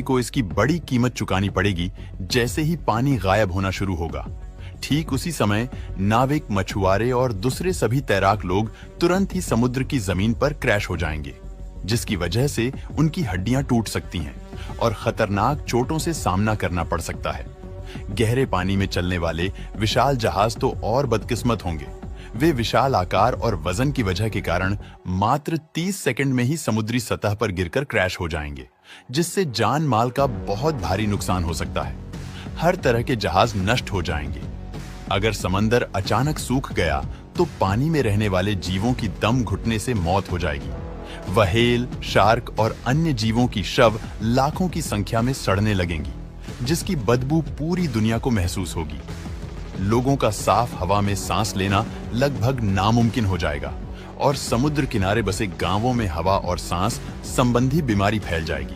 को इसकी बड़ी कीमत चुकानी पड़ेगी जैसे ही पानी गायब होना शुरू होगा। ठीक उसी समय नाविक, मछुआरे और दूसरे सभी तैराक लोग तुरंत ही समुद्र की जमीन पर क्रैश हो जाएंगे, जिसकी वजह से उनकी हड्डियां टूट सकती हैं और खतरनाक चोटों से सामना करना पड़ सकता है। गहरे पानी में चलने वाले विशाल जहाज तो और बदकिस्मत होंगे। वे विशाल आकार और वजन की वजह के कारण मात्र 30 सेकंड में ही समुद्री सतह पर गिरकर क्रैश हो जाएंगे, जिससे जान माल का बहुत भारी नुकसान हो सकता है। हर तरह के जहाज नष्ट हो जाएंगे। अगर समंदर अचानक सूख गया तो पानी में रहने वाले जीवों की दम घुटने से मौत हो जाएगी। व्हेल, शार्क और अन्य जीवों की शव लाखों की संख्या में सड़ने लगेंगी, जिसकी बदबू पूरी दुनिया को महसूस होगी। लोगों का साफ हवा में सांस लेना लगभग नामुमकिन हो जाएगा और समुद्र किनारे बसे गांवों में हवा और सांस संबंधी बीमारी फैल जाएगी।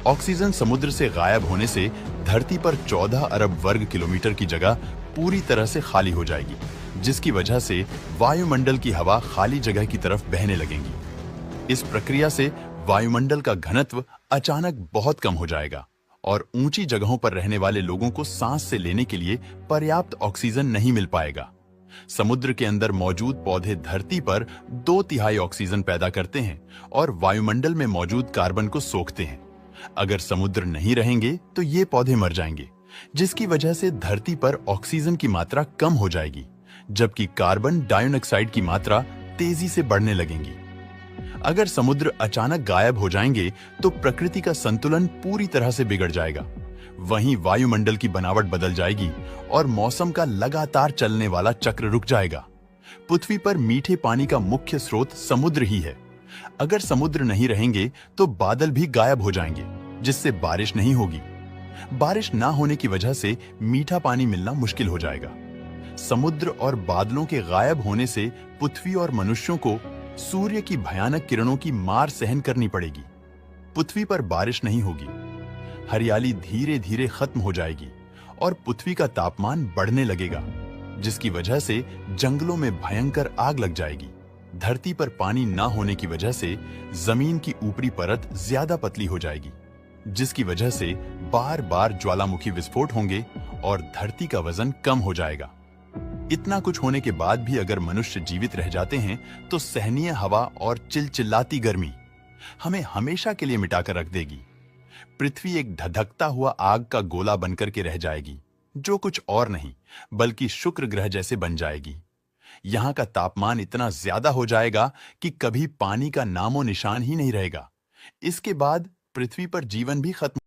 ऑक्सीजन समुद्र से गायब होने से धरती पर 14 अरब वर्ग किलोमीटर की जगह पूरी तरह से खाली हो जाएगी, जिसकी वजह से वायुमंडल की हवा खाली जगह की तरफ बहने लगेंगी। इस प्रक्रिया से वायुमंडल का घनत्व अचानक बहुत कम हो जाएगा और ऊंची जगहों पर रहने वाले लोगों को सांस से लेने के लिए पर्याप्त ऑक्सीजन नहीं मिल पाएगा। समुद्र के अंदर मौजूद पौधे धरती पर 2/3 ऑक्सीजन पैदा करते हैं और वायुमंडल में मौजूद कार्बन को सोखते हैं। अगर समुद्र नहीं रहेंगे तो ये पौधे मर जाएंगे, जिसकी वजह से धरती पर ऑक्सीजन की मात्रा कम हो जाएगी, जबकि कार्बन डाइऑक्साइड की मात्रा तेजी से बढ़ने लगेंगी। अगर समुद्र अचानक गायब हो जाएंगे तो प्रकृति का संतुलन पूरी तरह से बिगड़ जाएगा। वहीं वायुमंडल की बनावट बदल जाएगी और मौसम का लगातार चलने वाला चक्र रुक जाएगा। पृथ्वी पर मीठे पानी का मुख्य स्रोत समुद्र ही है। अगर समुद्र नहीं रहेंगे तो बादल भी गायब हो जाएंगे, जिससे बारिश नहीं होगी। बारिश ना होने की वजह से मीठा पानी मिलना मुश्किल हो जाएगा। समुद्र और बादलों के गायब होने से पृथ्वी और मनुष्यों को सूर्य की भयानक किरणों की मार सहन करनी पड़ेगी। पृथ्वी पर बारिश नहीं होगी, हरियाली धीरे धीरे खत्म हो जाएगी और पृथ्वी का तापमान बढ़ने लगेगा, जिसकी वजह से जंगलों में भयंकर आग लग जाएगी। धरती पर पानी ना होने की वजह से जमीन की ऊपरी परत ज्यादा पतली हो जाएगी, जिसकी वजह से बार बार ज्वालामुखी विस्फोट होंगे और धरती का वजन कम हो जाएगा। इतना कुछ होने के बाद भी अगर मनुष्य जीवित रह जाते हैं तो सहनीय हवा और चिलचिलाती गर्मी हमें हमेशा के लिए मिटाकर रख देगी। पृथ्वी एक धधकता हुआ आग का गोला बनकर के रह जाएगी, जो कुछ और नहीं बल्कि शुक्र ग्रह जैसे बन जाएगी। यहाँ का तापमान इतना ज्यादा हो जाएगा कि कभी पानी का नामो निशान ही नहीं रहेगा। इसके बाद पृथ्वी पर जीवन भी खत्म